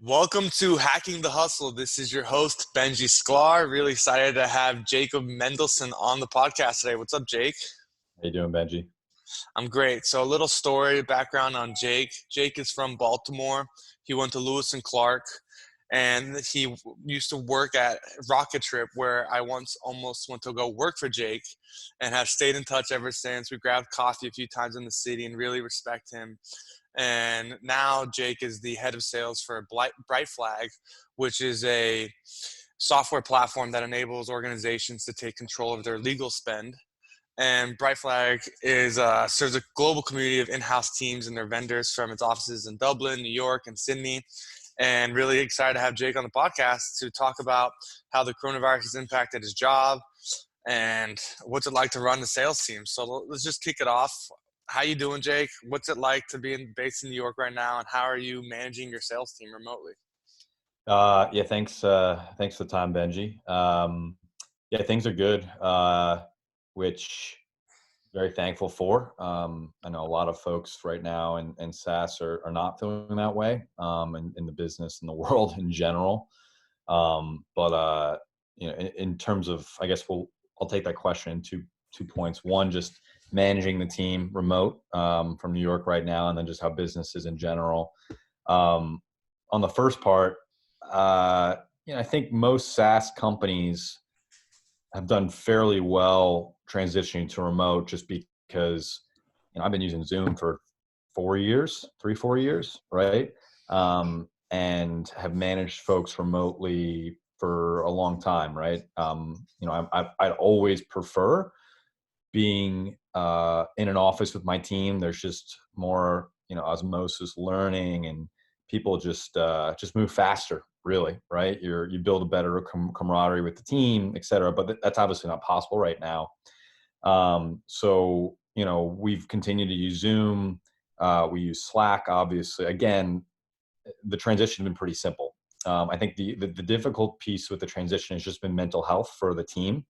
Welcome to Hacking the Hustle. This is your host, Benji Sklar. Really excited to have Jacob Mendelson on the podcast today. What's up, Jake? How you doing, Benji? I'm great. So a little story background on Jake. Jake is from Baltimore. He went to Lewis and Clark, and he used to work at Rocket Trip, where I once almost went to go work for Jake, and have stayed in touch ever since. We grabbed coffee a few times in the city and really respect him. And now Jake is the head of sales for Brightflag, which is a software platform that enables organizations to take control of their legal spend. And Brightflag serves a global community of in-house teams and their vendors from its offices in Dublin, New York, and Sydney. And really excited to have Jake on the podcast to talk about how the coronavirus has impacted his job and what's it like to run the sales team. So let's just kick it off. How you doing, Jake? What's it like to be based in New York right now, and how are you managing your sales team remotely? Yeah, thanks. Thanks for the time, Benji. Yeah, things are good, which very thankful for. I know a lot of folks right now in SaaS are not feeling that way, in the business and the world in general. But in terms of, I guess I'll take that question in two points. One, just managing the team remote from New York right now, and then just how business is in general. On the first part, I think most SaaS companies have done fairly well transitioning to remote, just because I've been using Zoom for 4 years, right? And have managed folks remotely for a long time, right? I'd always prefer being in an office with my team. There's just more, osmosis learning, and people just move faster, really, right? You build a better camaraderie with the team, et cetera. But that's obviously not possible right now. So we've continued to use Zoom. We use Slack, obviously. Again, the transition has been pretty simple. I think the difficult piece with the transition has just been mental health for the team,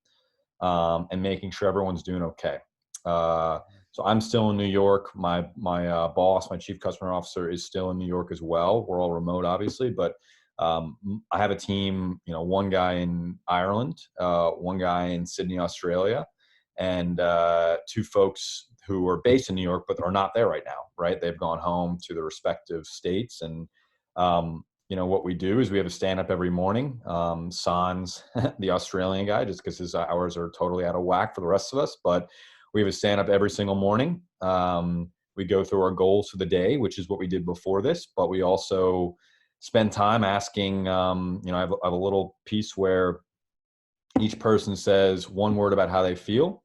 and making sure everyone's doing okay. So I'm still in New York. My boss, my chief customer officer, is still in New York as well. We're all remote, obviously, but I have a team. One guy in Ireland, one guy in Sydney, Australia, and two folks who are based in New York but are not there right now. Right, they've gone home to their respective states, and what we do is we have a stand up every morning. Sans, the Australian guy, just because his hours are totally out of whack for the rest of us, but we have a stand up every single morning. We go through our goals for the day, which is what we did before this, but we also spend time asking, I have a little piece where each person says one word about how they feel,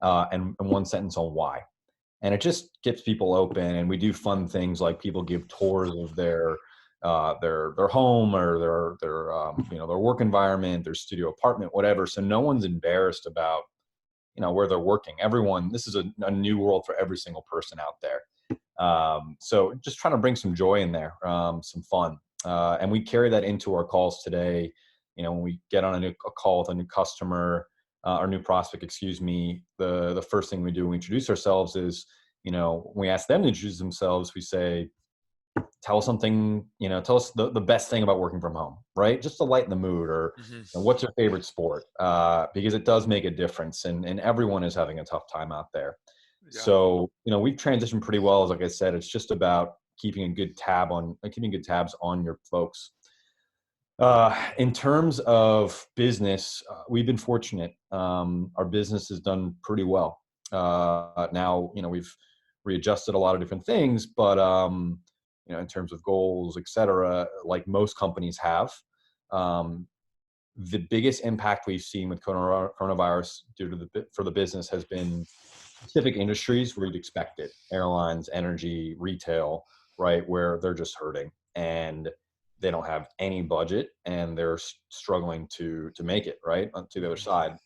and one sentence on why. And it just gets people open. And we do fun things like people give tours of their home, or their work environment, their studio apartment, whatever. So no one's embarrassed about where they're working. This is a new world for every single person out there. So just trying to bring some joy in there, some fun, and we carry that into our calls today. When we get on a call with a new customer, or new prospect, excuse me, the first thing we do when we introduce ourselves is, when we ask them to introduce themselves, we say, tell us something, tell us the best thing about working from home, right? Just to lighten the mood, or what's your favorite sport? Because it does make a difference, and everyone is having a tough time out there. Yeah. So, we've transitioned pretty well. As like I said, it's just about keeping good tabs on your folks. In terms of business, we've been fortunate. Our business has done pretty well. Now, we've readjusted a lot of different things, but in terms of goals, et cetera, like most companies have. The biggest impact we've seen with coronavirus for the business has been specific industries where you'd expect it: airlines, energy, retail, right, where they're just hurting and they don't have any budget, and they're struggling to make it right to the other side.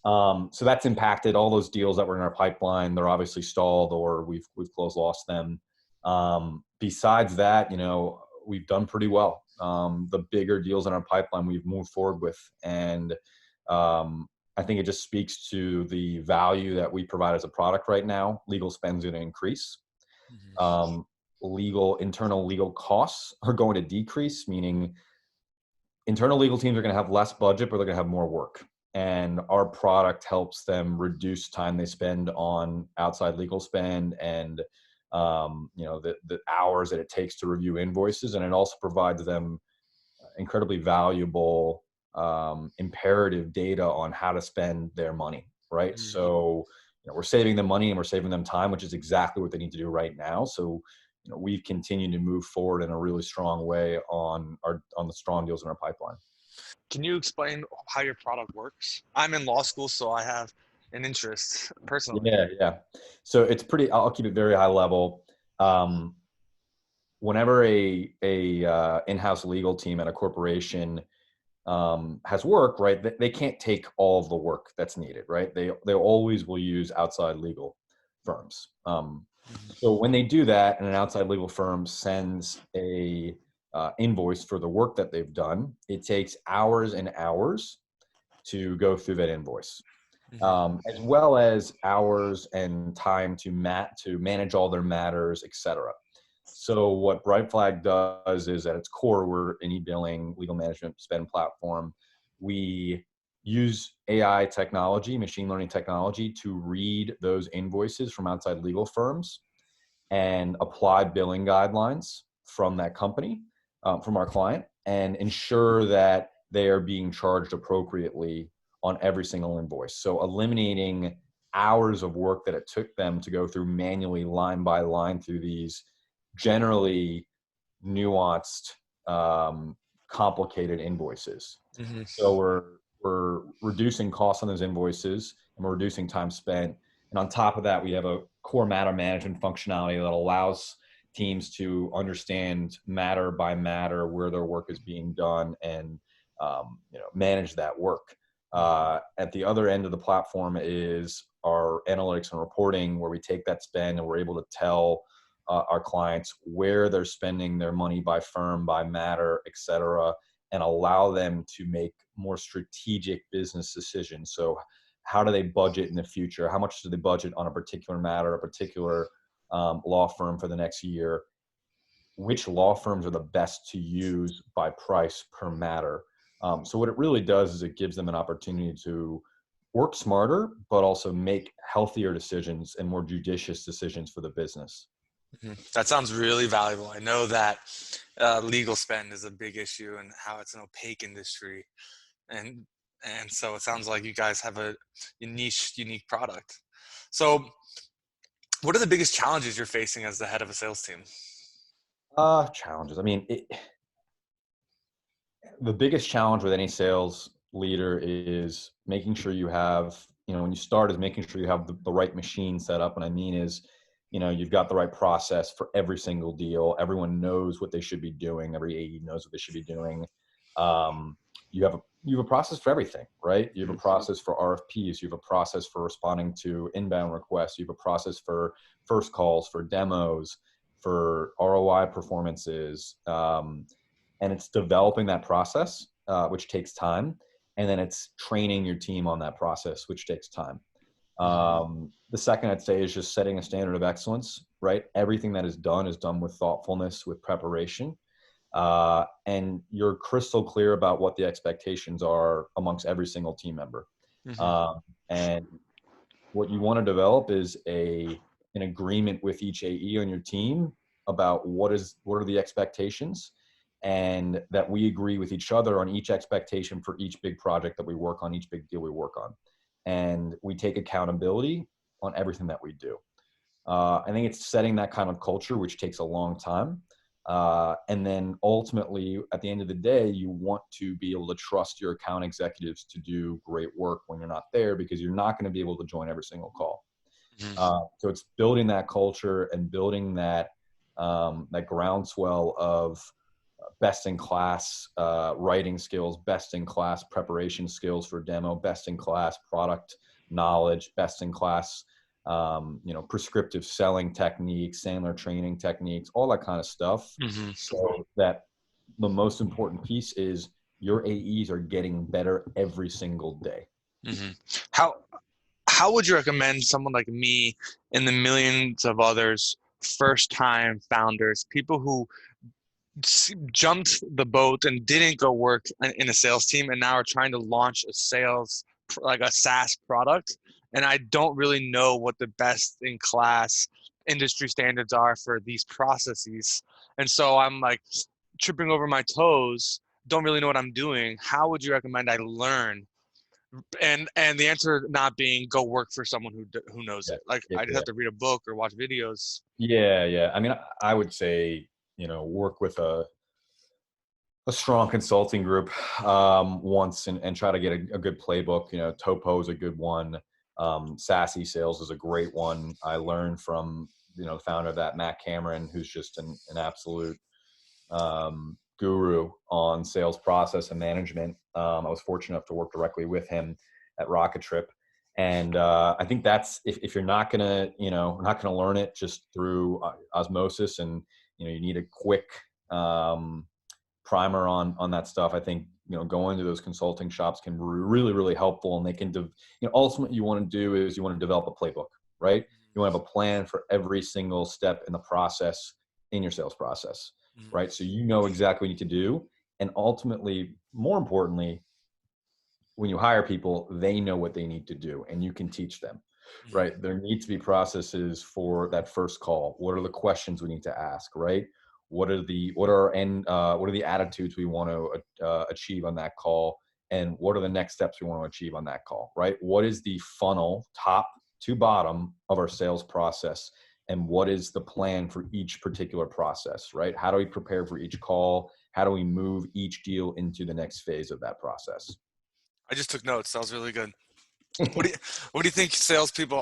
So that's impacted all those deals that were in our pipeline. They're obviously stalled, or we've lost them. Besides that, we've done pretty well. The bigger deals in our pipeline we've moved forward with, and I think it just speaks to the value that we provide as a product right now. Legal spend's going to increase. internal legal costs are going to decrease, meaning internal legal teams are going to have less budget, but they're going to have more work. And our product helps them reduce time they spend on outside legal spend and the hours that it takes to review invoices. And it also provides them incredibly valuable imperative data on how to spend their money, right? Mhm. So we're saving them money and we're saving them time, which is exactly what they need to do right now. So we've continued to move forward in a really strong way on the strong deals in our pipeline. Can you explain how your product works? I'm in law school, so I have an interest personally. Yeah. So it's pretty. I'll keep it very high level. Um, Whenever a in-house legal team at a corporation has work, right? They can't take all of the work that's needed, right? They always will use outside legal firms. Mhm. So when they do that, and an outside legal firm sends a invoice for the work that they've done, it takes hours and hours to go through that invoice, Mhm. as well as hours and time to manage all their matters, etc. So what Brightflag does is at its core, we're an e-billing legal management spend platform. We use AI technology, machine learning technology, to read those invoices from outside legal firms and apply billing guidelines from that company, from our client, and ensure that they are being charged appropriately on every single invoice. So eliminating hours of work that it took them to go through manually line by line through these generally nuanced, complicated invoices. Mhm. So we're reducing costs on those invoices and we're reducing time spent. And on top of that, we have a core matter management functionality that allows teams to understand matter by matter where their work is being done and manage that work. At the other end of the platform is our analytics and reporting, where we take that spend and we're able to tell our clients where they're spending their money by firm, by matter, et cetera, and allow them to make more strategic business decisions. So how do they budget in the future? How much do they budget on a particular matter, a particular law firm for the next year? Which law firms are the best to use by price per matter? So what it really does is it gives them an opportunity to work smarter, but also make healthier decisions and more judicious decisions for the business. Mhm. That sounds really valuable. I know that legal spend is a big issue and how it's an opaque industry, and and so it sounds like you guys have a unique product. So, what are the biggest challenges you're facing as the head of a sales team? Challenges. I mean, the biggest challenge with any sales leader is making sure you have, when you start, is making sure you have the right machine set up. And I mean is, you've got the right process for every single deal. Everyone knows what they should be doing. Every AE knows what they should be doing. Um, you have a process for everything, right? You have a Mhm. process for RFPs. You have a process for responding to inbound requests. You have a process for first calls, for demos, for ROI performances. And it's developing that process, which takes time, and then it's training your team on that process, which takes time. Mhm. The second I'd say is just setting a standard of excellence, right? Everything that is done with thoughtfulness, with preparation, and you're crystal clear about what the expectations are amongst every single team member. Mhm. And what you want to develop is an agreement with each AE on your team about what are the expectations, and that we agree with each other on each expectation for each big project that we work on, each big deal we work on, and we take accountability on everything that we do. I think it's setting that kind of culture, which takes a long time. And then ultimately, at the end of the day, you want to be able to trust your account executives to do great work when you're not there, because you're not going to be able to join every single call. Mhm. So it's building that culture and building that groundswell of best in class writing skills, best in class preparation skills for demo, best in class product knowledge, best in class prescriptive selling techniques, Sandler training techniques, all that kind of stuff. Mhm. So that the most important piece is your AEs are getting better every single day. Mhm. How how would you recommend someone like me and the millions of others first time founders, people who jumped the boat and didn't go work in a sales team and now are trying to launch a sales, like a SaaS product. And I don't really know what the best in class industry standards are for these processes. And so I'm like tripping over my toes, don't really know what I'm doing. How would you recommend I learn? And the answer not being go work for someone who knows Yeah, it. Like yeah, I just yeah. have to read a book or watch videos. Yeah, yeah. I mean, I would say, work with a strong consulting group once and try to get a good playbook. Topo is a good one. Sassy Sales is a great one. I learned from the founder of that, Matt Cameron, who's just an absolute guru on sales process and management. I was fortunate enough to work directly with him at Rocket Trip. And I think that's if you're not gonna learn it just through osmosis, and you need a quick primer on that stuff. I think going to those consulting shops can be really really helpful, and they can ultimately you want to do is you want to develop a playbook, right? You want to have a plan for every single step in the process in your sales process, Mm-hmm. right? So you know exactly what you need to do, and ultimately, more importantly, when you hire people, they know what they need to do and you can teach them, Mm-hmm. right? There needs to be processes for that first call. What are the questions we need to ask, right? What are the attitudes we want to achieve on that call? And what are the next steps we want to achieve on that call, right? What is the funnel, top to bottom of our sales process? And what is the plan for each particular process, right? How do we prepare for each call? How do we move each deal into the next phase of that process? I just took notes. That was really good. What do you what do you think salespeople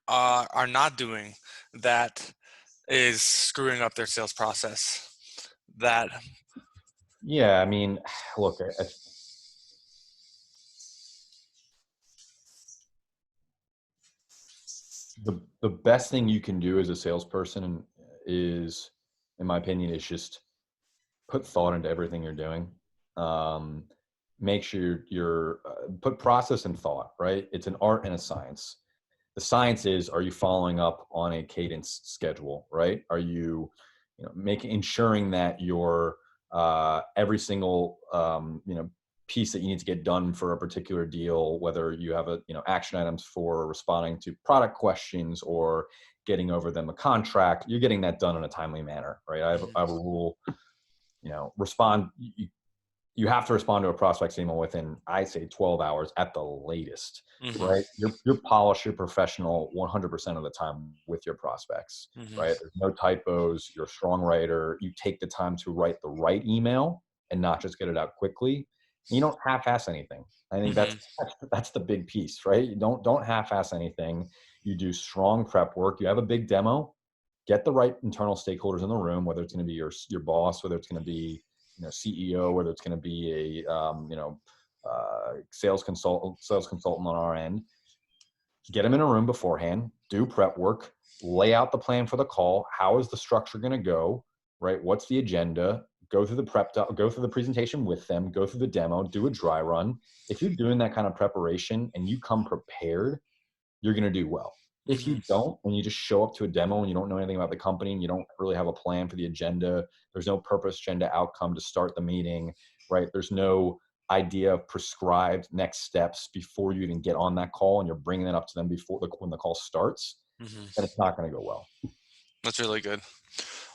are not doing that is screwing up their sales process? That Yeah, I mean, look, the best thing you can do as a salesperson is, in my opinion, is just put thought into everything you're doing. Um, Make sure you're put process and thought, right? It's an art and a science. The science is, are you following up on a cadence schedule, right? Are you, making ensuring that your every single piece that you need to get done for a particular deal, whether you have action items for responding to product questions or getting over them a contract, you're getting that done in a timely manner, right? I have a rule, respond. You have to respond to a prospect's email within, I say, 12 hours at the latest, mm-hmm, right? You're polished, you're professional 100% of the time with your prospects, mm-hmm, right? There's no typos. You're a strong writer. You take the time to write the right email and not just get it out quickly. You don't half-ass anything. I think mm-hmm, that's the big piece, right? You don't half-ass anything. You do strong prep work. You have a big demo. Get the right internal stakeholders in the room, whether it's going to be your boss, whether it's going to be CEO, whether it's going to be a sales consultant on our end. Get them in a room beforehand, do prep work, lay out the plan for the call. How is the structure going to go, right? What's the agenda? Go through go through the presentation with them, go through the demo, do a dry run. If you're doing that kind of preparation and you come prepared, you're going to do well. If mm-hmm, you don't, when you just show up to a demo and you don't know anything about the company and you don't really have a plan for the agenda, there's no purpose, agenda, outcome to start the meeting, right? There's no idea of prescribed next steps before you even get on that call, and you're bringing that up to them when the call starts, then mm-hmm. it's not going to go well. That's really good.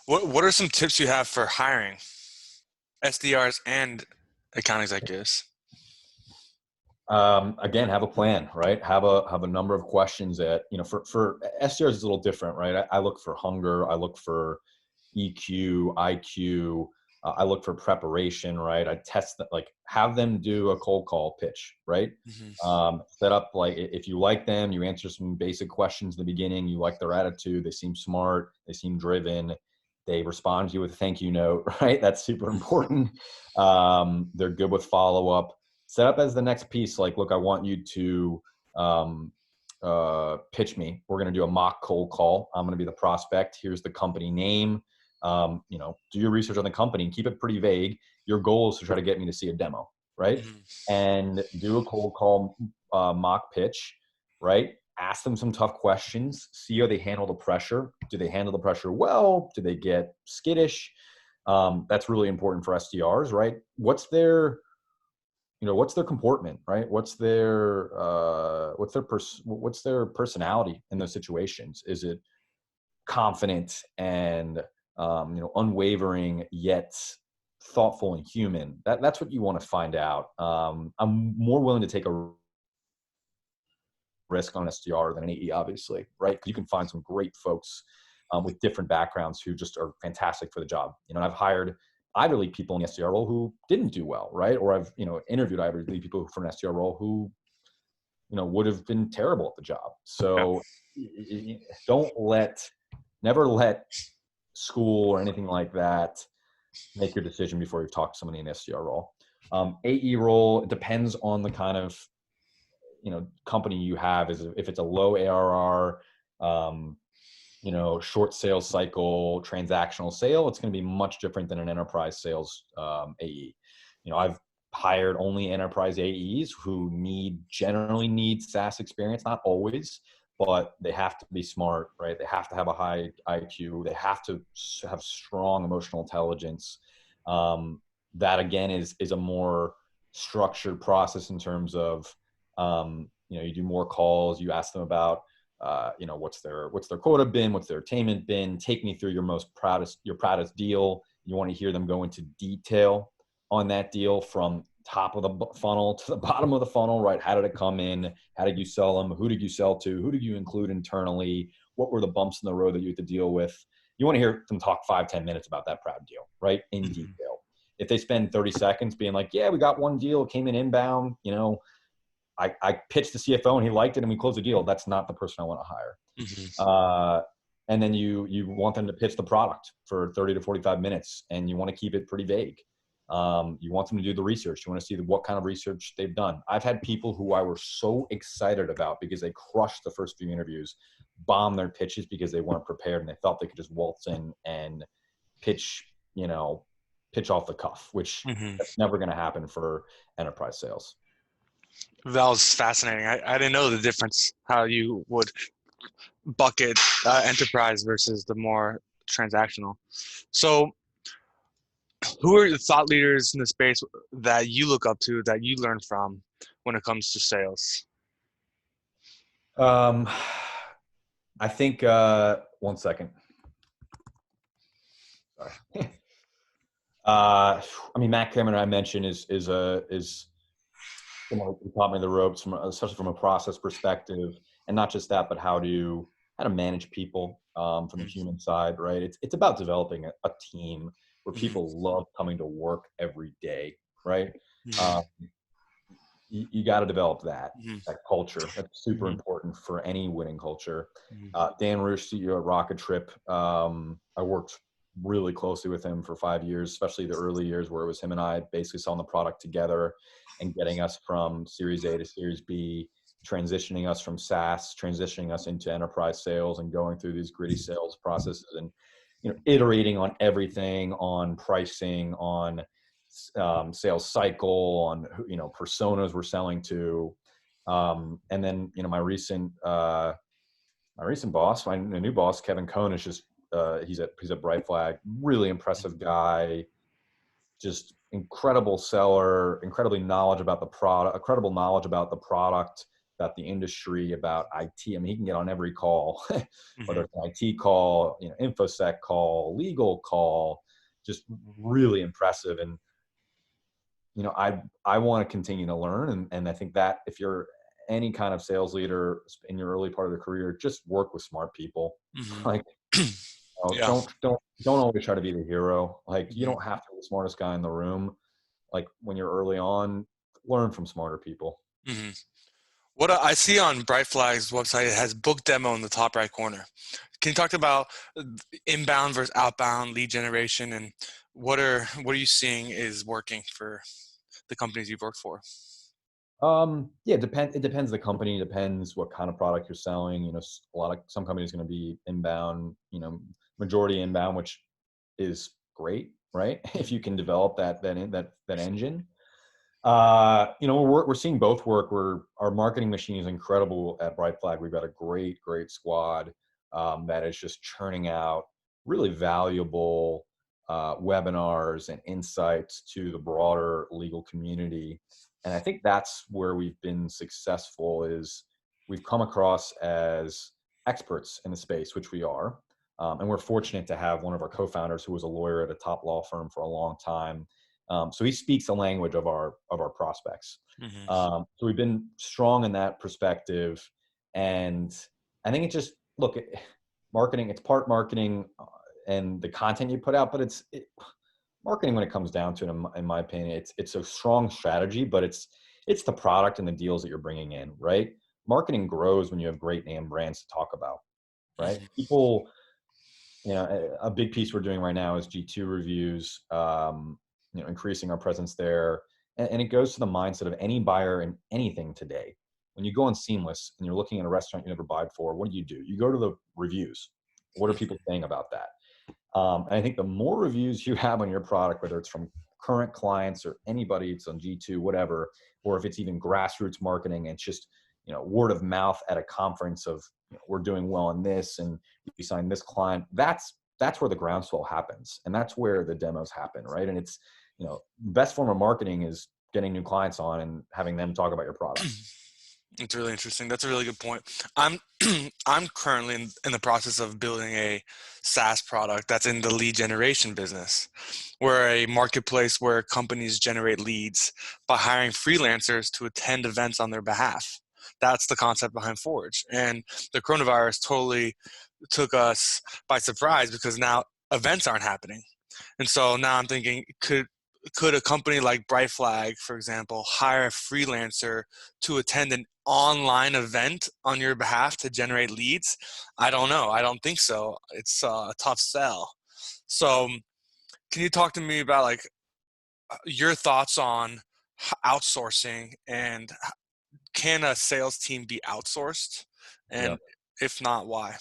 What are some tips you have for hiring SDRs and account executives? Again, have a plan, right? Have a number of questions that, for SDRs is a little different, right? I look for hunger. I look for EQ, IQ. I look for preparation, right? I test that, like have them do a cold call pitch, right? Mm-hmm, Set up, like if you like them, you answer some basic questions in the beginning. You like their attitude. They seem smart. They seem driven. They respond to you with a thank you note, right? That's super important. They're good with follow up. Set up as the next piece, like, look, I want you to um, pitch me. We're going to do a mock cold call. I'm going to be the prospect. Here's the company name. Do your research on the company and keep it pretty vague. Your goal is to try to get me to see a demo, right? mm-hmm, And do a cold call mock pitch, right? ask them some tough questions, see how they handle the pressure. Do they handle the pressure well? Do they get skittish? That's really important for SDRs, right? What's their comportment, right? What's their personality in those situations? Is it confident and unwavering yet thoughtful and human? That's what you want to find out. I'm more willing to take a risk on an SDR than an AE, obviously, right? Because you can find some great folks with different backgrounds who just are fantastic for the job. I've hired Ivy League people in the SDR role who didn't do well, right? Or I've interviewed Ivy League people for an SDR role who would have been terrible at the job. Yeah. So never let school or anything like that make your decision before you talk to somebody in the SDR role. AE role, it depends on the kind of company you have. If it's a low ARR, short sales cycle, transactional sale, it's going to be much different than an enterprise sales AE. I've hired only enterprise AEs who generally need SaaS experience, not always, but they have to be smart, right? They have to have a high IQ. They have to have strong emotional intelligence. That again is a more structured process in terms of, you do more calls, you ask them about, what's their quota been, what's their attainment been, take me through your proudest deal. You want to hear them go into detail on that deal from top of the funnel to the bottom of the funnel, right? How did it come in? How did you sell them? Who did you sell to? Who did you include internally? What were the bumps in the road that you had to deal with? You want to hear them talk 5-10 minutes about that proud deal, right? In detail. If they spend 30 seconds being like, yeah, we got one deal, came in inbound, I pitched the CFO and he liked it and we closed the deal. That's not the person I want to hire. Mm-hmm. And then you want them to pitch the product for 30 to 45 minutes and you want to keep it pretty vague. You want them to do the research. You want to see what kind of research they've done. I've had people who I were so excited about because they crushed the first few interviews, bomb their pitches because they weren't prepared and they thought they could just waltz in and pitch off the cuff, which that's never going to happen for enterprise sales. That was fascinating. I didn't know the difference, how you would bucket enterprise versus the more transactional. So who are the thought leaders in the space that you look up to, that you learn from when it comes to sales? I think, one second. Sorry. Matt Cameron, I mentioned, is he taught me the ropes, especially from a process perspective, and not just that, but how to manage people from the human side, right? It's about developing a team where people love coming to work every day, right? You got to develop that culture. That's super important for any winning culture. Dan Rush, CEO at Rocket Trip, I worked really closely with him for 5 years, especially the early years where it was him and I basically selling the product together and getting us from Series A to Series B, transitioning us from SaaS, transitioning us into enterprise sales and going through these gritty sales processes and, iterating on everything, on pricing, on sales cycle, on personas we're selling to, and then my recent boss, my new boss, Kevin Cohn, is just he's at Brightflag, really impressive guy, just incredible seller, incredibly knowledge about the product, incredible knowledge about the product, about the industry, about IT. He can get on every call, whether it's an IT call, InfoSec call, legal call, just really impressive. And I want to continue to learn. And I think that if you're any kind of sales leader in your early part of the career, just work with smart people. Like, don't always try to be the hero. Like, you don't have to be the smartest guy in the room. Like, when you're early on, learn from smarter people. What I see on Brightflag's website, it has book demo in the top right corner. Can you talk about inbound versus outbound lead generation, and what are you seeing is working for the companies you've worked for? It depends the company, depends what kind of product you're selling. Some companies going to be inbound, majority inbound, which is great, right? If you can develop that engine. We're seeing both work. Our marketing machine is incredible at Brightflag. We've got a great squad that is just churning out really valuable webinars and insights to the broader legal community. And I think that's where we've been successful is we've come across as experts in the space, which we are. And we're fortunate to have one of our co-founders who was a lawyer at a top law firm for a long time, so he speaks the language of our prospects. Mm-hmm. So we've been strong in that perspective, and I think it just look marketing. It's part marketing and the content you put out, but marketing when it comes down to it. In my opinion, it's a strong strategy, but it's the product and the deals that you're bringing in, right? Marketing grows when you have great name brands to talk about, right? Mm-hmm. People, a big piece we're doing right now is G2 reviews, increasing our presence there. And it goes to the mindset of any buyer in anything today. When you go on Seamless and you're looking at a restaurant you never bought for, what do? You go to the reviews. What are people saying about that? And I think the more reviews you have on your product, whether it's from current clients or anybody, it's on G2, whatever, or if it's even grassroots marketing, and it's just, word of mouth at a conference of, we're doing well in this and we signed this client, that's where the groundswell happens. And that's where the demos happen. Right. And it's, best form of marketing is getting new clients on and having them talk about your product. It's really interesting. That's a really good point. I'm I'm currently in the process of building a SaaS product that's in the lead generation business. We're a marketplace where companies generate leads by hiring freelancers to attend events on their behalf. That's the concept behind Forage. And the coronavirus totally took us by surprise because now events aren't happening. And so now I'm thinking, could a company like Brightflag, for example, hire a freelancer to attend an online event on your behalf to generate leads? I don't know. I don't think so. It's a tough sell. So, can you talk to me about like your thoughts on outsourcing, and can a sales team be outsourced? Yeah. And if not, why?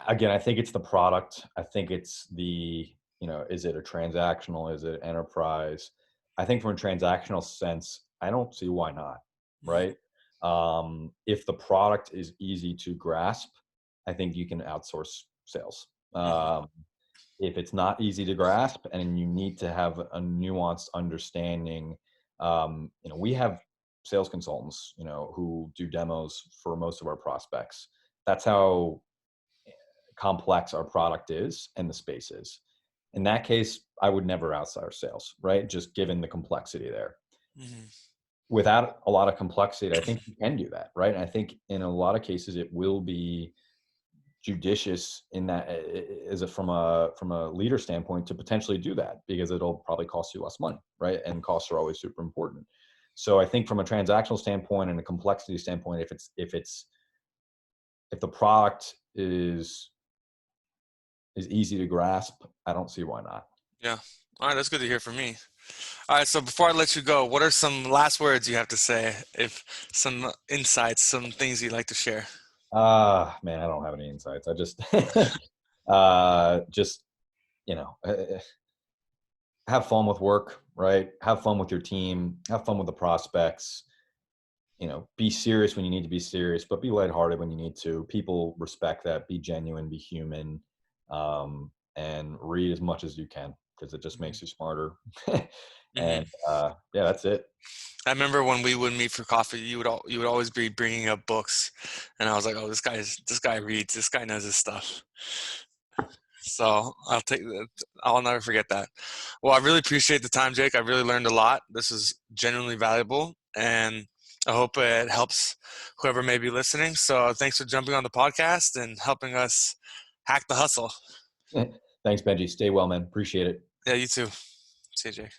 Again, I think it's the product. I think it's is it a transactional? Is it enterprise? I think from a transactional sense, I don't see why not, Mm-hmm. right? If the product is easy to grasp, I think you can outsource sales. Mm-hmm. If it's not easy to grasp and you need to have a nuanced understanding, we have sales consultants, who do demos for most of our prospects. That's how complex our product is and the space is. In that case, I would never outsource sales, right? Just given the complexity there. Mm-hmm. Without a lot of complexity, I think you can do that, right? And I think in a lot of cases, it will be judicious in that from a leader standpoint to potentially do that because it'll probably cost you less money, right? And costs are always super important. So I think from a transactional standpoint and a complexity standpoint, if the product is easy to grasp, I don't see why not. Yeah. All right, that's good to hear from me. All right, so before I let you go, what are some last words you have to say? If some insights, some things you'd like to share? Man, I don't have any insights. I just, you know, uh, have fun with work, right? Have fun with your team, have fun with the prospects, be serious when you need to be serious, but be lighthearted when you need to. People respect that. Be genuine, be human, and read as much as you can because it just makes you smarter. And Mm-hmm. yeah, that's it. I remember when we would meet for coffee, you would always be bringing up books, and I was like, oh, this guy reads, this guy knows his stuff. So I'll never forget that. Well, I really appreciate the time, Jake. I really learned a lot. This is genuinely valuable, and I hope it helps whoever may be listening. So thanks for jumping on the podcast and helping us hack the hustle. Thanks, Benji. Stay well, man. Appreciate it. Yeah, you too. See you, Jake.